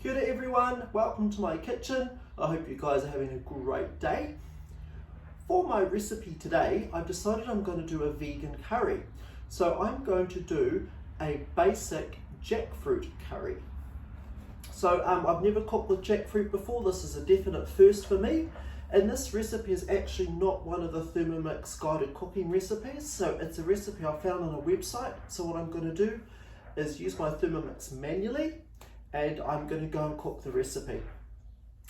Kia ora everyone, welcome to my kitchen. I hope you guys are having a great day. For my recipe today, I've decided I'm going to do a vegan curry. So I'm going to do a basic jackfruit curry. So I've never cooked with jackfruit before. This is a definite first for me. And this recipe is actually not one of the Thermomix guided cooking recipes. So it's a recipe I found on a website. So what I'm going to do is use my Thermomix manually, and I'm going to go and cook the recipe.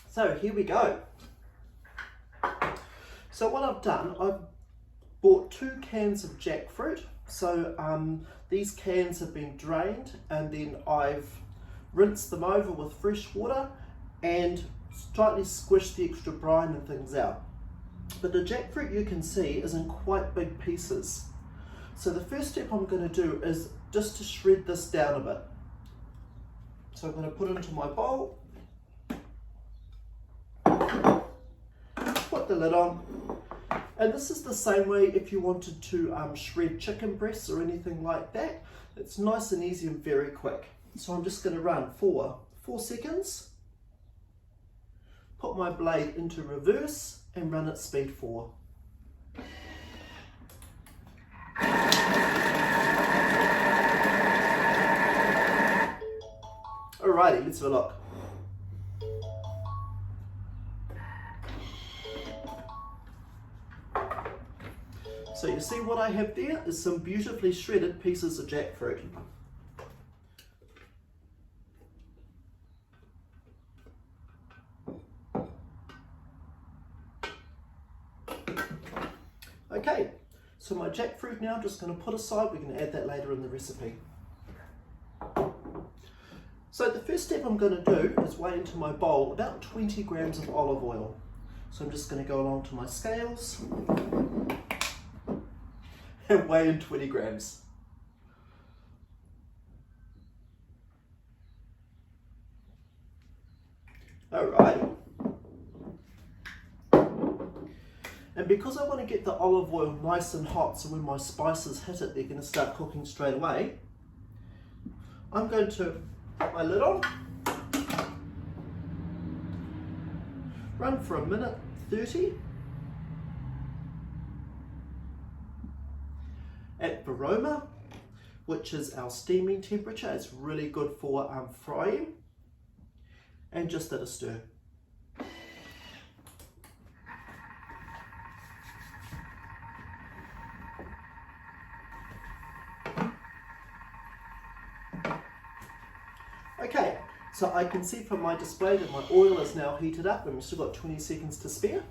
So here we go. So what I've done, I've bought 2 cans of jackfruit. So these cans have been drained, and then I've rinsed them over with fresh water and slightly squished the extra brine and things out. But the jackfruit, you can see, is in quite big pieces. So the first step I'm going to do is just to shred this down a bit. So I'm going to put it into my bowl, put the lid on, and this is the same way if you wanted to shred chicken breasts or anything like that. It's nice and easy and very quick. So I'm just going to run for 4 seconds, put my blade into reverse and run at speed 4. Alrighty, let's have a look. So you see what I have there is some beautifully shredded pieces of jackfruit. Okay, so my jackfruit now I'm just going to put aside. We're going to add that later in the recipe. So the first step I'm going to do is weigh into my bowl about 20 grams of olive oil. So I'm just going to go along to my scales and weigh in 20 grams. Alright. And because I want to get the olive oil nice and hot, so when my spices hit it, they're going to start cooking straight away, I'm going to put my lid on, run for 1:30 at Varoma, which is our steaming temperature. It's really good for frying, and just at a stir. Okay, so I can see from my display that my oil is now heated up and we've still got 20 seconds to spare.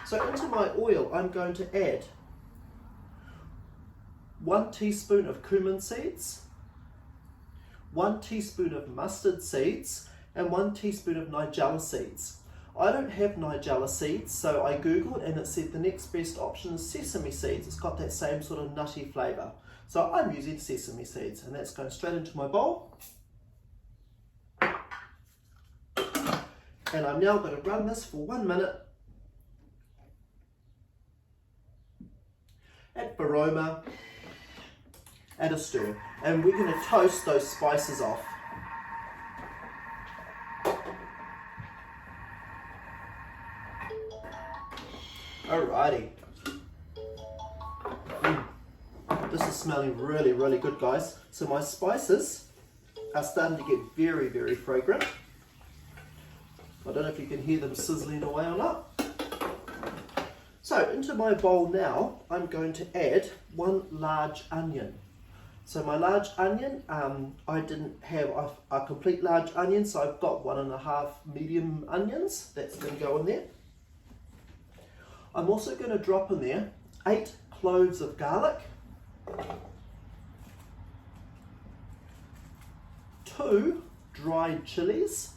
So into my oil I'm going to add 1 teaspoon of cumin seeds, 1 teaspoon of mustard seeds, and 1 teaspoon of nigella seeds. I don't have nigella seeds, so I googled and it said the next best option is sesame seeds. It's got that same sort of nutty flavour. So I'm using sesame seeds, and that's going straight into my bowl. And I'm now going to run this for 1 minute at Varoma at a stir. And we're going to toast those spices off. Alrighty. This is smelling really, really good, guys. So my spices are starting to get very, very fragrant. I don't know if you can hear them sizzling away or not. So into my bowl now, I'm going to add 1 large onion. So my large onion, I didn't have a complete large onion, so I've got 1.5 medium onions. That's going to go in there. I'm also going to drop in there 8 cloves of garlic, 2 dried chilies.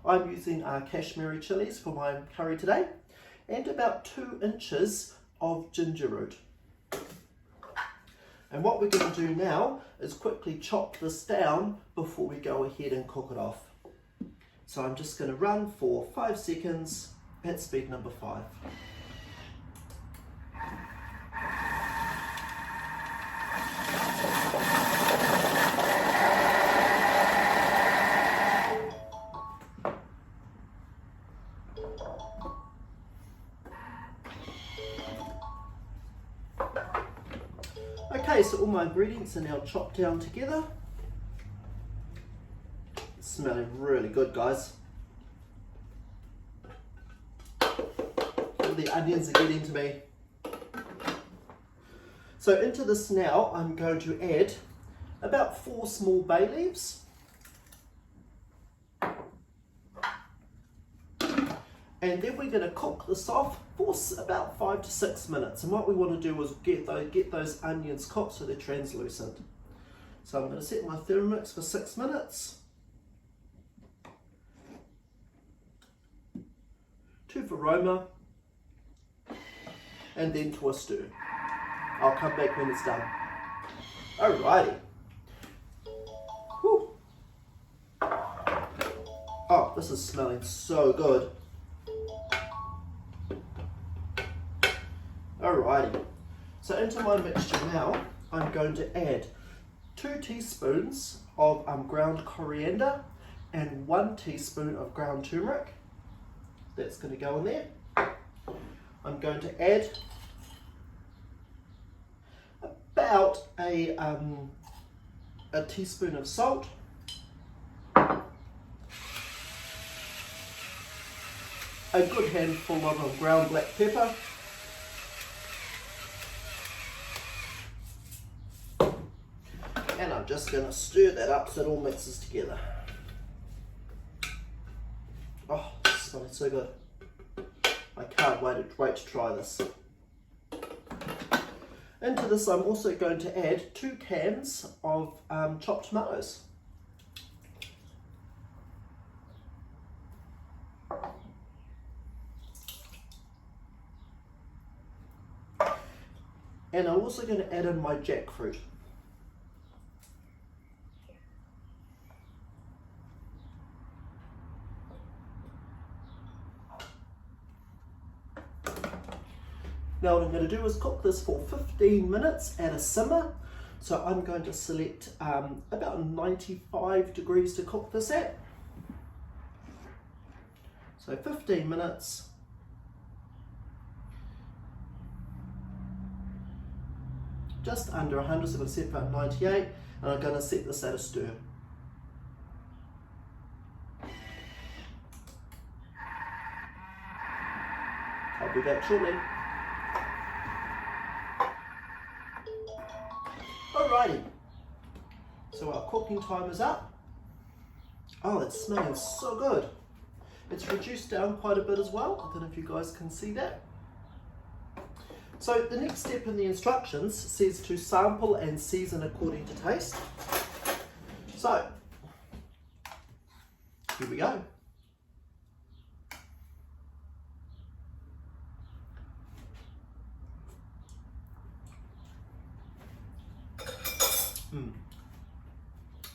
I'm using Kashmiri chilies for my curry today, and about 2 inches of ginger root. And what we're going to do now is quickly chop this down before we go ahead and cook it off. So I'm just going to run for 5 seconds at speed number 5. Okay, so all my ingredients are now chopped down together. It's smelling really good, guys. All the onions are getting to me. So into this now, I'm going to add about 4 small bay leaves. And then we're going to cook this off for about 5 to 6 minutes. And what we want to do is get those onions cooked so they're translucent. So I'm going to set my Thermomix for 6 minutes. 2 for aroma. And then to a stir. I'll come back when it's done. Alrighty. Whew. Oh, this is smelling so good. Alrighty, so into my mixture now, I'm going to add 2 teaspoons of ground coriander and 1 teaspoon of ground turmeric. That's going to go in there. I'm going to add about a teaspoon of salt. A good handful of ground black pepper. And I'm just going to stir that up so it all mixes together. Oh, it's smelling so good. I can't wait to try this. Into this I'm also going to add 2 cans of chopped tomatoes. And I'm also going to add in my jackfruit. Now what I'm going to do is cook this for 15 minutes at a simmer. So I'm going to select about 95 degrees to cook this at. So 15 minutes. Just under 100, so I'm going to set about 98, and I'm going to set this at a stir. I'll be back shortly. Alrighty, so our cooking time is up. Oh, it's smelling so good. It's reduced down quite a bit as well. I don't know if you guys can see that. So the next step in the instructions says to sample and season according to taste. So, here we go.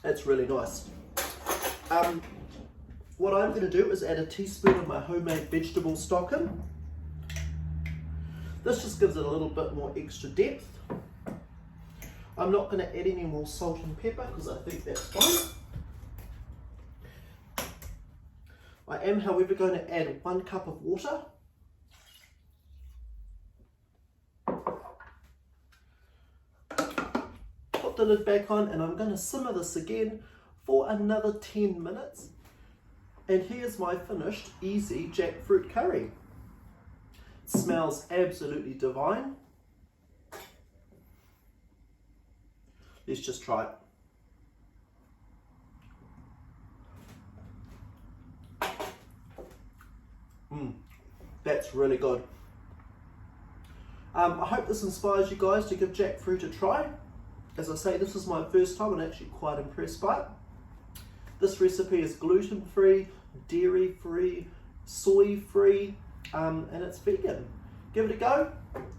That's really nice. What I'm going to do is add a teaspoon of my homemade vegetable stock in. This just gives it a little bit more extra depth. I'm not going to add any more salt and pepper because I think that's fine. I am, however, going to add 1 cup of water. Put the lid back on, and I'm going to simmer this again for another 10 minutes. And here's my finished easy jackfruit curry. It smells absolutely divine. Let's just try it. That's really good. I hope this inspires you guys to give jackfruit a try. As I say, this is my first time and actually quite impressed by it. This recipe is gluten-free, dairy-free, soy-free, and it's vegan. Give it a go.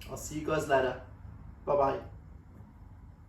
I'll see you guys later. Bye-bye.